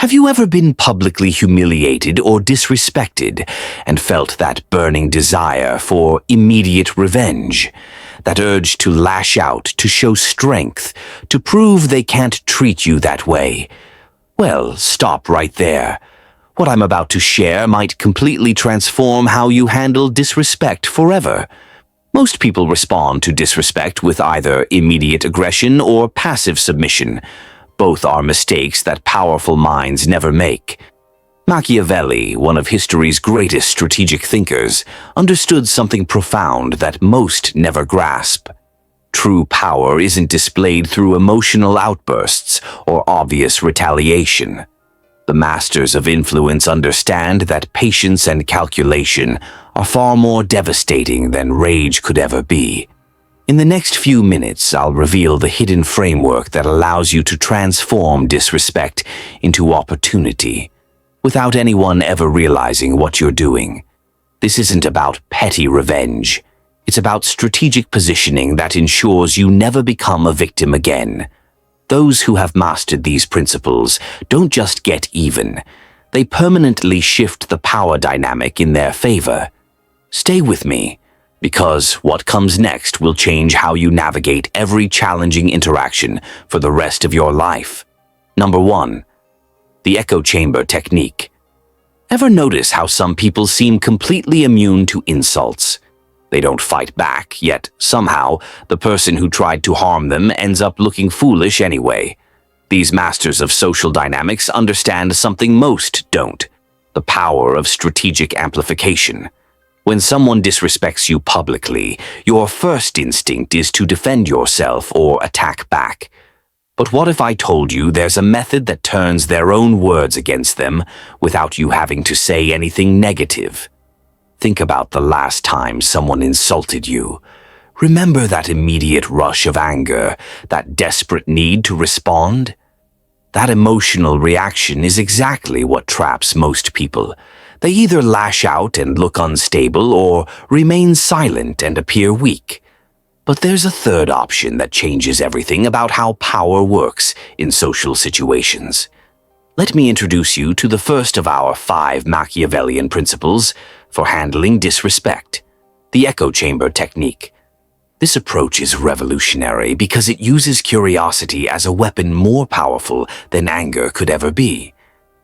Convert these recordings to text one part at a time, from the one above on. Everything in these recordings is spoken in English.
Have you ever been publicly humiliated or disrespected and felt that burning desire for immediate revenge? That urge to lash out, to show strength, to prove they can't treat you that way? Well, stop right there. What I'm about to share might completely transform how you handle disrespect forever. Most people respond to disrespect with either immediate aggression or passive submission. Both are mistakes that powerful minds never make. Machiavelli, one of history's greatest strategic thinkers, understood something profound that most never grasp. True power isn't displayed through emotional outbursts or obvious retaliation. The masters of influence understand that patience and calculation are far more devastating than rage could ever be. In the next few minutes, I'll reveal the hidden framework that allows you to transform disrespect into opportunity, without anyone ever realizing what you're doing. This isn't about petty revenge. It's about strategic positioning that ensures you never become a victim again. Those who have mastered these principles don't just get even. They permanently shift the power dynamic in their favor. Stay with me, because what comes next will change how you navigate every challenging interaction for the rest of your life. Number 1. The echo chamber technique. Ever notice how some people seem completely immune to insults? They don't fight back, yet somehow the person who tried to harm them ends up looking foolish anyway. These masters of social dynamics understand something most don't: the power of strategic amplification. When someone disrespects you publicly, your first instinct is to defend yourself or attack back. But what if I told you there's a method that turns their own words against them without you having to say anything negative? Think about the last time someone insulted you. Remember that immediate rush of anger, that desperate need to respond? That emotional reaction is exactly what traps most people. They either lash out and look unstable or remain silent and appear weak. But there's a third option that changes everything about how power works in social situations. Let me introduce you to the first of our 5 Machiavellian principles for handling disrespect: the echo chamber technique. This approach is revolutionary because it uses curiosity as a weapon more powerful than anger could ever be.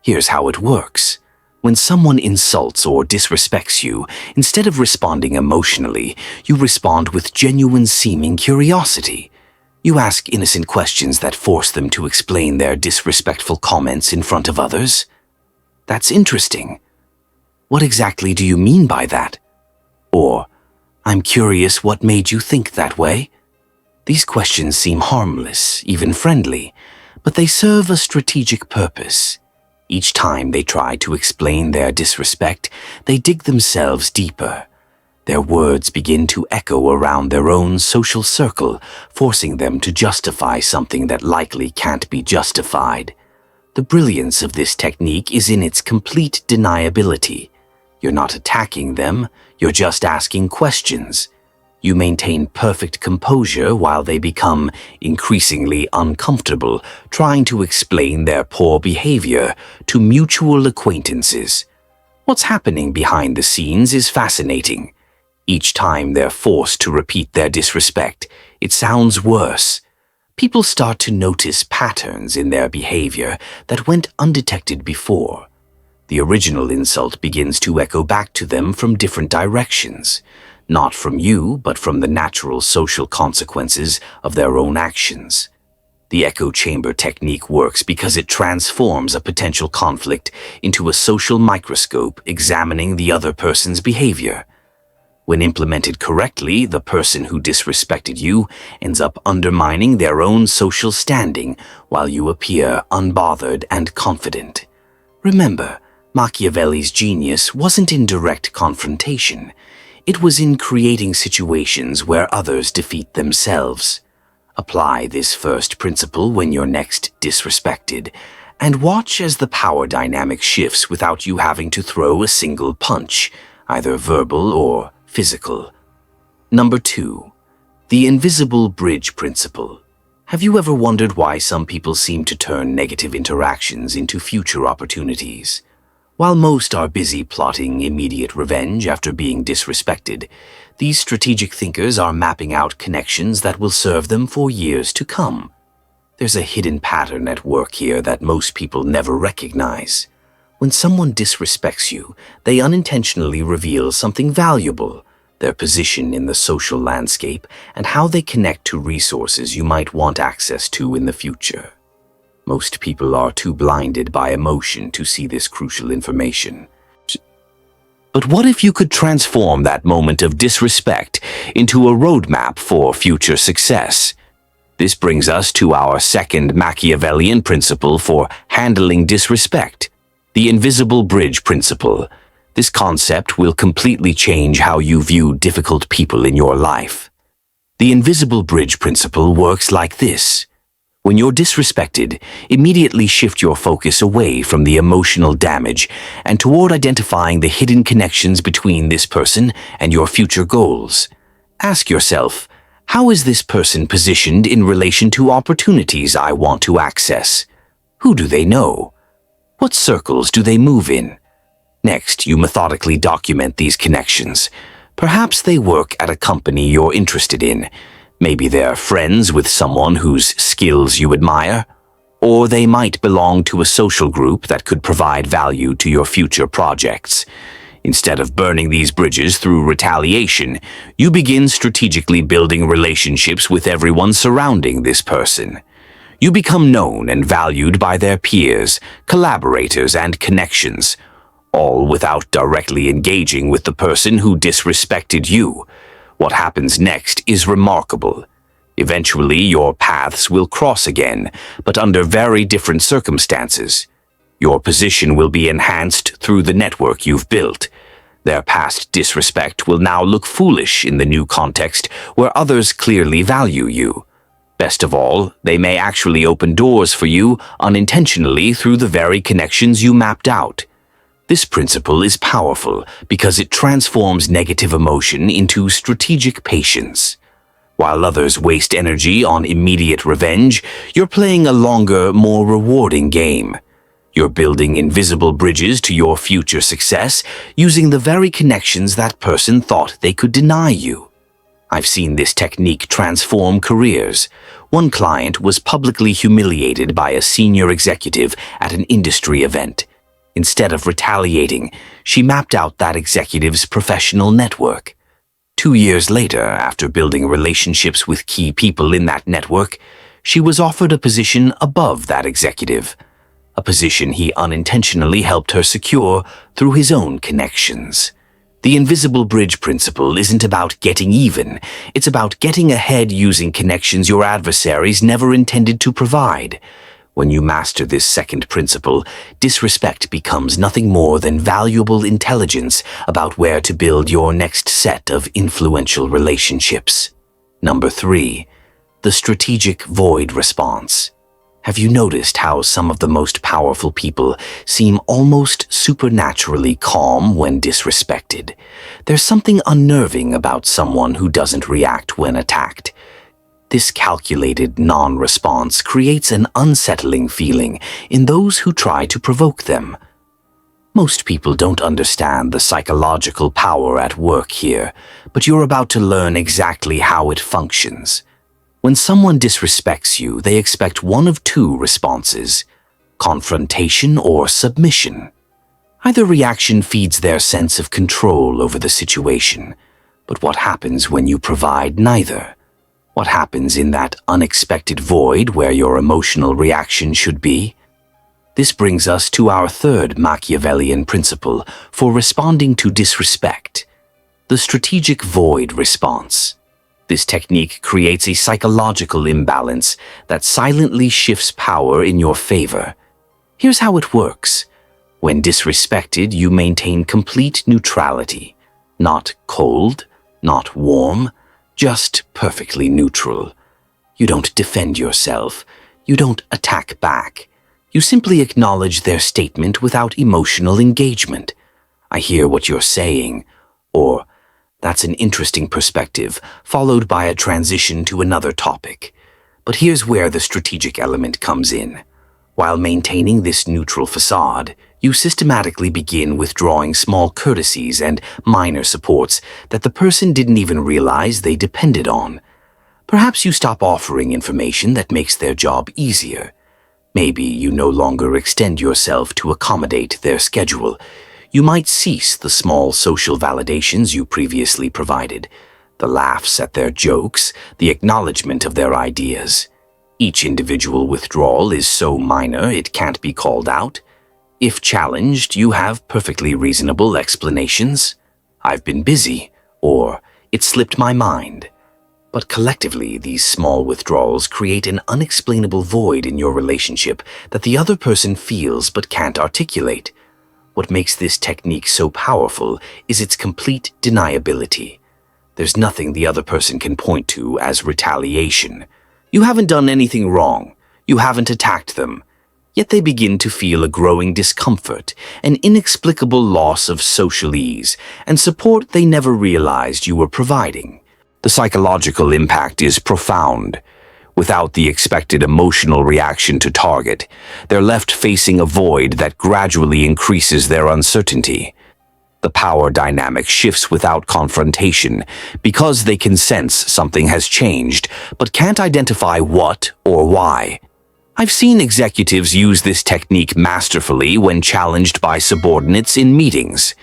Here's how it works. When someone insults or disrespects you, instead of responding emotionally, you respond with genuine seeming curiosity. You ask innocent questions that force them to explain their disrespectful comments in front of others. That's interesting. What exactly do you mean by that? Or, I'm curious what made you think that way. These questions seem harmless, even friendly, but they serve a strategic purpose. Each time they try to explain their disrespect, they dig themselves deeper. Their words begin to echo around their own social circle, forcing them to justify something that likely can't be justified. The brilliance of this technique is in its complete deniability. You're not attacking them, you're just asking questions. You maintain perfect composure while they become increasingly uncomfortable, trying to explain their poor behavior to mutual acquaintances. What's happening behind the scenes is fascinating. Each time they're forced to repeat their disrespect, it sounds worse. People start to notice patterns in their behavior that went undetected before. The original insult begins to echo back to them from different directions. Not from you, but from the natural social consequences of their own actions. The echo chamber technique works because it transforms a potential conflict into a social microscope examining the other person's behavior. When implemented correctly, the person who disrespected you ends up undermining their own social standing while you appear unbothered and confident. Remember, Machiavelli's genius wasn't in direct confrontation. It was in creating situations where others defeat themselves. Apply this first principle when you're next disrespected, and watch as the power dynamic shifts without you having to throw a single punch, either verbal or physical. Number 2. The invisible bridge principle. Have you ever wondered why some people seem to turn negative interactions into future opportunities? While most are busy plotting immediate revenge after being disrespected, these strategic thinkers are mapping out connections that will serve them for years to come. There's a hidden pattern at work here that most people never recognize. When someone disrespects you, they unintentionally reveal something valuable: their position in the social landscape and how they connect to resources you might want access to in the future. Most people are too blinded by emotion to see this crucial information. But what if you could transform that moment of disrespect into a roadmap for future success? This brings us to our second Machiavellian principle for handling disrespect: the invisible bridge principle. This concept will completely change how you view difficult people in your life. The invisible bridge principle works like this. When you're disrespected, immediately shift your focus away from the emotional damage and toward identifying the hidden connections between this person and your future goals. Ask yourself, how is this person positioned in relation to opportunities I want to access? Who do they know? What circles do they move in? Next, you methodically document these connections. Perhaps they work at a company you're interested in. Maybe they're friends with someone whose skills you admire. Or they might belong to a social group that could provide value to your future projects. Instead of burning these bridges through retaliation, you begin strategically building relationships with everyone surrounding this person. You become known and valued by their peers, collaborators, and connections, all without directly engaging with the person who disrespected you. What happens next is remarkable. Eventually, your paths will cross again, but under very different circumstances. Your position will be enhanced through the network you've built. Their past disrespect will now look foolish in the new context where others clearly value you. Best of all, they may actually open doors for you unintentionally through the very connections you mapped out. This principle is powerful because it transforms negative emotion into strategic patience. While others waste energy on immediate revenge, you're playing a longer, more rewarding game. You're building invisible bridges to your future success using the very connections that person thought they could deny you. I've seen this technique transform careers. One client was publicly humiliated by a senior executive at an industry event. Instead of retaliating, she mapped out that executive's professional network. 2 years later, after building relationships with key people in that network, she was offered a position above that executive, a position he unintentionally helped her secure through his own connections. The invisible bridge principle isn't about getting even, it's about getting ahead using connections your adversaries never intended to provide. When you master this second principle, disrespect becomes nothing more than valuable intelligence about where to build your next set of influential relationships. Number 3, the strategic void response. Have you noticed how some of the most powerful people seem almost supernaturally calm when disrespected? There's something unnerving about someone who doesn't react when attacked. This calculated non-response creates an unsettling feeling in those who try to provoke them. Most people don't understand the psychological power at work here, but you're about to learn exactly how it functions. When someone disrespects you, they expect one of two responses: confrontation or submission. Either reaction feeds their sense of control over the situation, but what happens when you provide neither? What happens in that unexpected void where your emotional reaction should be? This brings us to our third Machiavellian principle for responding to disrespect: the strategic void response. This technique creates a psychological imbalance that silently shifts power in your favor. Here's how it works. When disrespected, you maintain complete neutrality. Not cold, not warm, just perfectly neutral. You don't defend yourself. You don't attack back. You simply acknowledge their statement without emotional engagement. "I hear what you're saying," or "That's an interesting perspective," followed by a transition to another topic. But here's where the strategic element comes in. While maintaining this neutral facade, you systematically begin withdrawing small courtesies and minor supports that the person didn't even realize they depended on. Perhaps you stop offering information that makes their job easier. Maybe you no longer extend yourself to accommodate their schedule. You might cease the small social validations you previously provided, the laughs at their jokes, the acknowledgement of their ideas. Each individual withdrawal is so minor it can't be called out. If challenged, you have perfectly reasonable explanations. "I've been busy," or "it slipped my mind." But collectively, these small withdrawals create an unexplainable void in your relationship that the other person feels but can't articulate. What makes this technique so powerful is its complete deniability. There's nothing the other person can point to as retaliation. You haven't done anything wrong. You haven't attacked them. Yet they begin to feel a growing discomfort, an inexplicable loss of social ease, and support they never realized you were providing. The psychological impact is profound. Without the expected emotional reaction to target, they're left facing a void that gradually increases their uncertainty. The power dynamic shifts without confrontation because they can sense something has changed but can't identify what or why. I've seen executives use this technique masterfully when challenged by subordinates in meetings.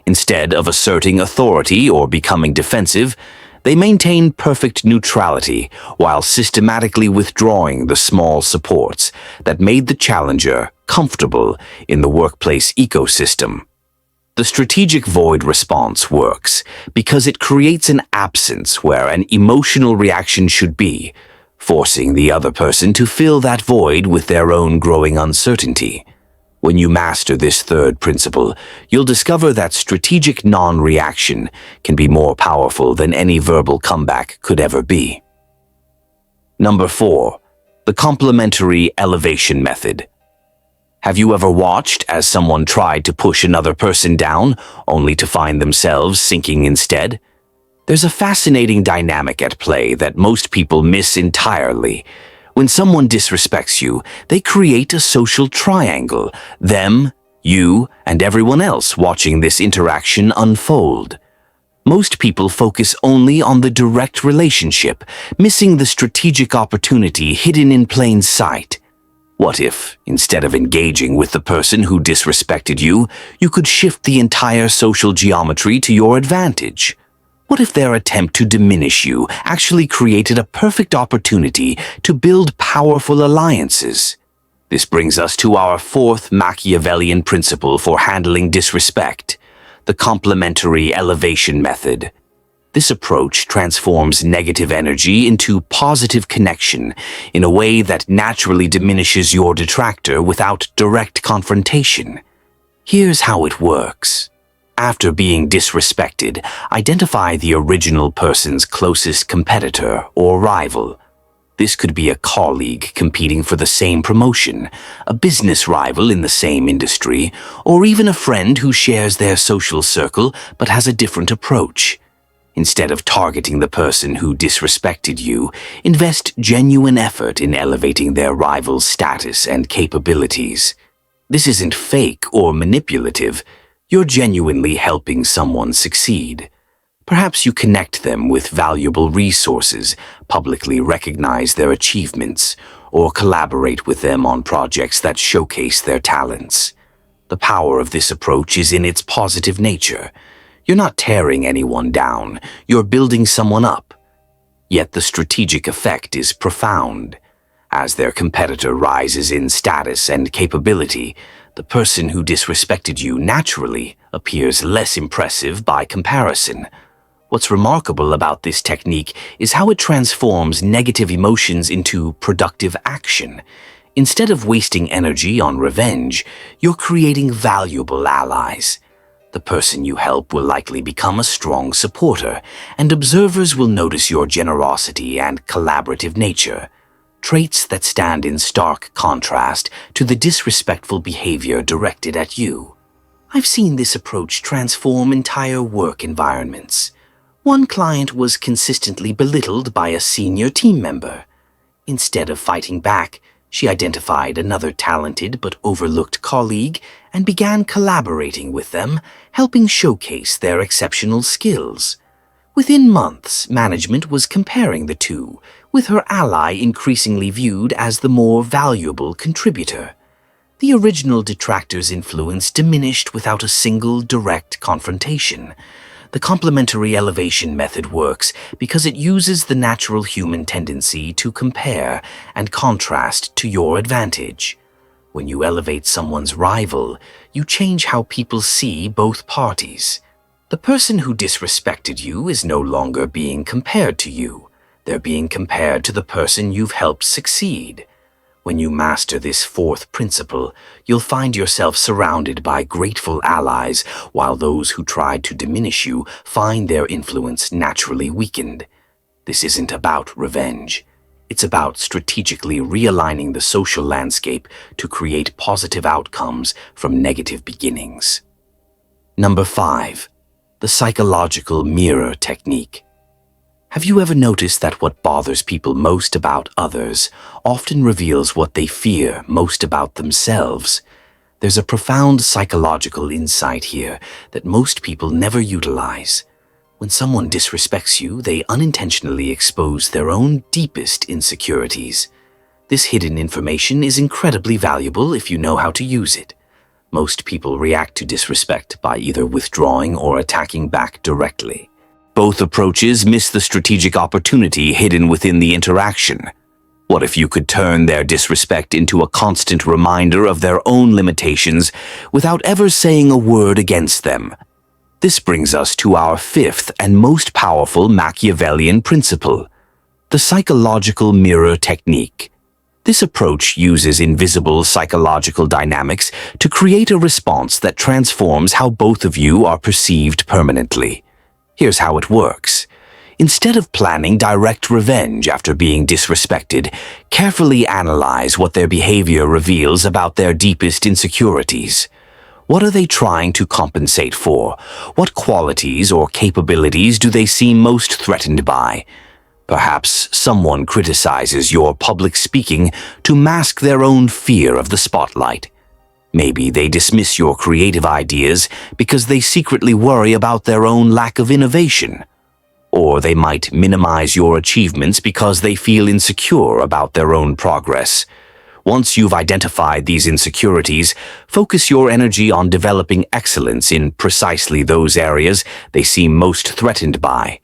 Instead of asserting authority or becoming defensive, they maintain perfect neutrality while systematically withdrawing the small supports that made the challenger comfortable in the workplace ecosystem. The strategic void response works because it creates an absence where an emotional reaction should be, forcing the other person to fill that void with their own growing uncertainty. When you master this third principle, you'll discover that strategic non-reaction can be more powerful than any verbal comeback could ever be. Number 4. The complementary elevation method. Have you ever watched as someone tried to push another person down, only to find themselves sinking instead? There's a fascinating dynamic at play that most people miss entirely. When someone disrespects you, they create a social triangle, them, you, and everyone else watching this interaction unfold. Most people focus only on the direct relationship, missing the strategic opportunity hidden in plain sight. What if, instead of engaging with the person who disrespected you, you could shift the entire social geometry to your advantage? What if their attempt to diminish you actually created a perfect opportunity to build powerful alliances? This brings us to our 4th Machiavellian principle for handling disrespect, the complementary elevation method. This approach transforms negative energy into positive connection in a way that naturally diminishes your detractor without direct confrontation. Here's how it works. After being disrespected, identify the original person's closest competitor or rival. This could be a colleague competing for the same promotion, a business rival in the same industry, or even a friend who shares their social circle but has a different approach. Instead of targeting the person who disrespected you, invest genuine effort in elevating their rival's status and capabilities. This isn't fake or manipulative. You're genuinely helping someone succeed. Perhaps you connect them with valuable resources, publicly recognize their achievements, or collaborate with them on projects that showcase their talents. The power of this approach is in its positive nature. You're not tearing anyone down, you're building someone up. Yet the strategic effect is profound. As their competitor rises in status and capability, the person who disrespected you naturally appears less impressive by comparison. What's remarkable about this technique is how it transforms negative emotions into productive action. Instead of wasting energy on revenge, you're creating valuable allies. The person you help will likely become a strong supporter, and observers will notice your generosity and collaborative nature, traits that stand in stark contrast to the disrespectful behavior directed at you. I've seen this approach transform entire work environments. One client was consistently belittled by a senior team member. Instead of fighting back, she identified another talented but overlooked colleague and began collaborating with them, helping showcase their exceptional skills. Within months, management was comparing the two, with her ally increasingly viewed as the more valuable contributor. The original detractor's influence diminished without a single direct confrontation. The complementary elevation method works because it uses the natural human tendency to compare and contrast to your advantage. When you elevate someone's rival, you change how people see both parties. The person who disrespected you is no longer being compared to you. They're being compared to the person you've helped succeed. When you master this fourth principle, you'll find yourself surrounded by grateful allies, while those who tried to diminish you find their influence naturally weakened. This isn't about revenge. It's about strategically realigning the social landscape to create positive outcomes from negative beginnings. Number 5. The psychological mirror technique. Have you ever noticed that what bothers people most about others often reveals what they fear most about themselves? There's a profound psychological insight here that most people never utilize. When someone disrespects you, they unintentionally expose their own deepest insecurities. This hidden information is incredibly valuable if you know how to use it. Most people react to disrespect by either withdrawing or attacking back directly. Both approaches miss the strategic opportunity hidden within the interaction. What if you could turn their disrespect into a constant reminder of their own limitations without ever saying a word against them? This brings us to our 5th and most powerful Machiavellian principle, the psychological mirror technique. This approach uses invisible psychological dynamics to create a response that transforms how both of you are perceived permanently. Here's how it works. Instead of planning direct revenge after being disrespected, carefully analyze what their behavior reveals about their deepest insecurities. What are they trying to compensate for? What qualities or capabilities do they seem most threatened by? Perhaps someone criticizes your public speaking to mask their own fear of the spotlight. Maybe they dismiss your creative ideas because they secretly worry about their own lack of innovation. Or they might minimize your achievements because they feel insecure about their own progress. Once you've identified these insecurities, focus your energy on developing excellence in precisely those areas they seem most threatened by.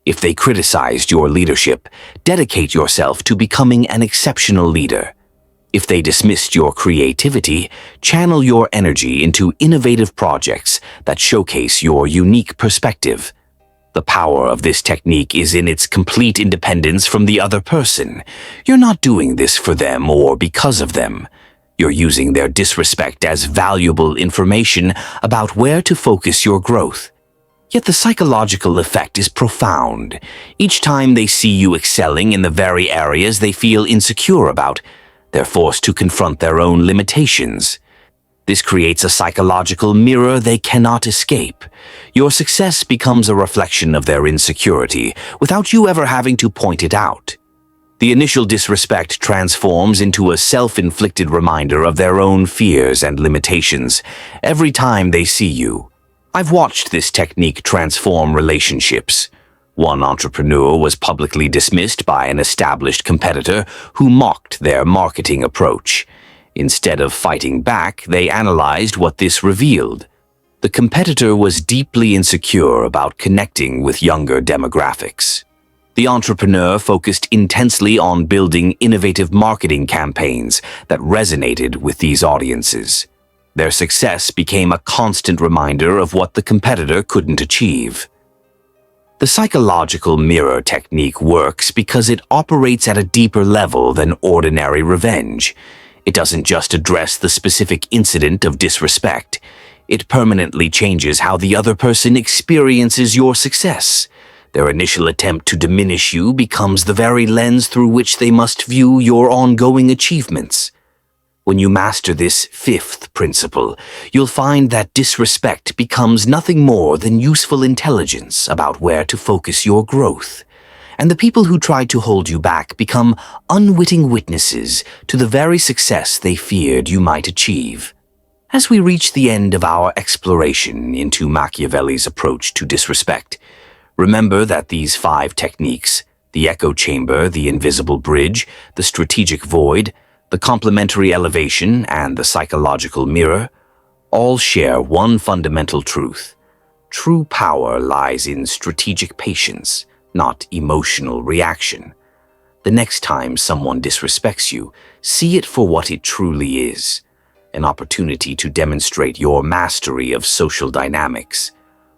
If they criticized your leadership, dedicate yourself to becoming an exceptional leader. If they dismissed your creativity, channel your energy into innovative projects that showcase your unique perspective. The power of this technique is in its complete independence from the other person. You're not doing this for them or because of them. You're using their disrespect as valuable information about where to focus your growth. Yet the psychological effect is profound. Each time they see you excelling in the very areas they feel insecure about, they're forced to confront their own limitations. This creates a psychological mirror they cannot escape. Your success becomes a reflection of their insecurity without you ever having to point it out. The initial disrespect transforms into a self-inflicted reminder of their own fears and limitations every time they see you. I've watched this technique transform relationships. One entrepreneur was publicly dismissed by an established competitor who mocked their marketing approach. Instead of fighting back, they analyzed what this revealed. The competitor was deeply insecure about connecting with younger demographics. The entrepreneur focused intensely on building innovative marketing campaigns that resonated with these audiences. Their success became a constant reminder of what the competitor couldn't achieve. The psychological mirror technique works because it operates at a deeper level than ordinary revenge. It doesn't just address the specific incident of disrespect. It permanently changes how the other person experiences your success. Their initial attempt to diminish you becomes the very lens through which they must view your ongoing achievements. When you master this 5th principle, you'll find that disrespect becomes nothing more than useful intelligence about where to focus your growth. And the people who tried to hold you back become unwitting witnesses to the very success they feared you might achieve. As we reach the end of our exploration into Machiavelli's approach to disrespect, remember that these 5 techniques, the echo chamber, the invisible bridge, the strategic void, the complementary elevation, and the psychological mirror, all share one fundamental truth. True power lies in strategic patience, not emotional reaction. The next time someone disrespects you, see it for what it truly is, an opportunity to demonstrate your mastery of social dynamics.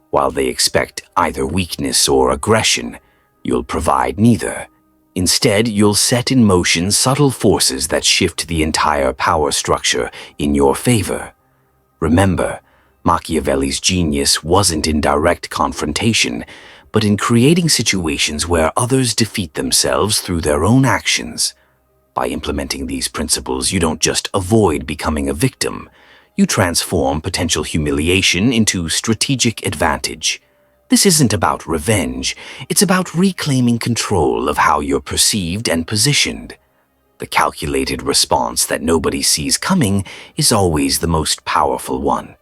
While they expect either weakness or aggression, you'll provide neither. Instead, you'll set in motion subtle forces that shift the entire power structure in your favor. Remember, Machiavelli's genius wasn't in direct confrontation, but in creating situations where others defeat themselves through their own actions. By implementing these principles, you don't just avoid becoming a victim, you transform potential humiliation into strategic advantage. This isn't about revenge, it's about reclaiming control of how you're perceived and positioned. The calculated response that nobody sees coming is always the most powerful one.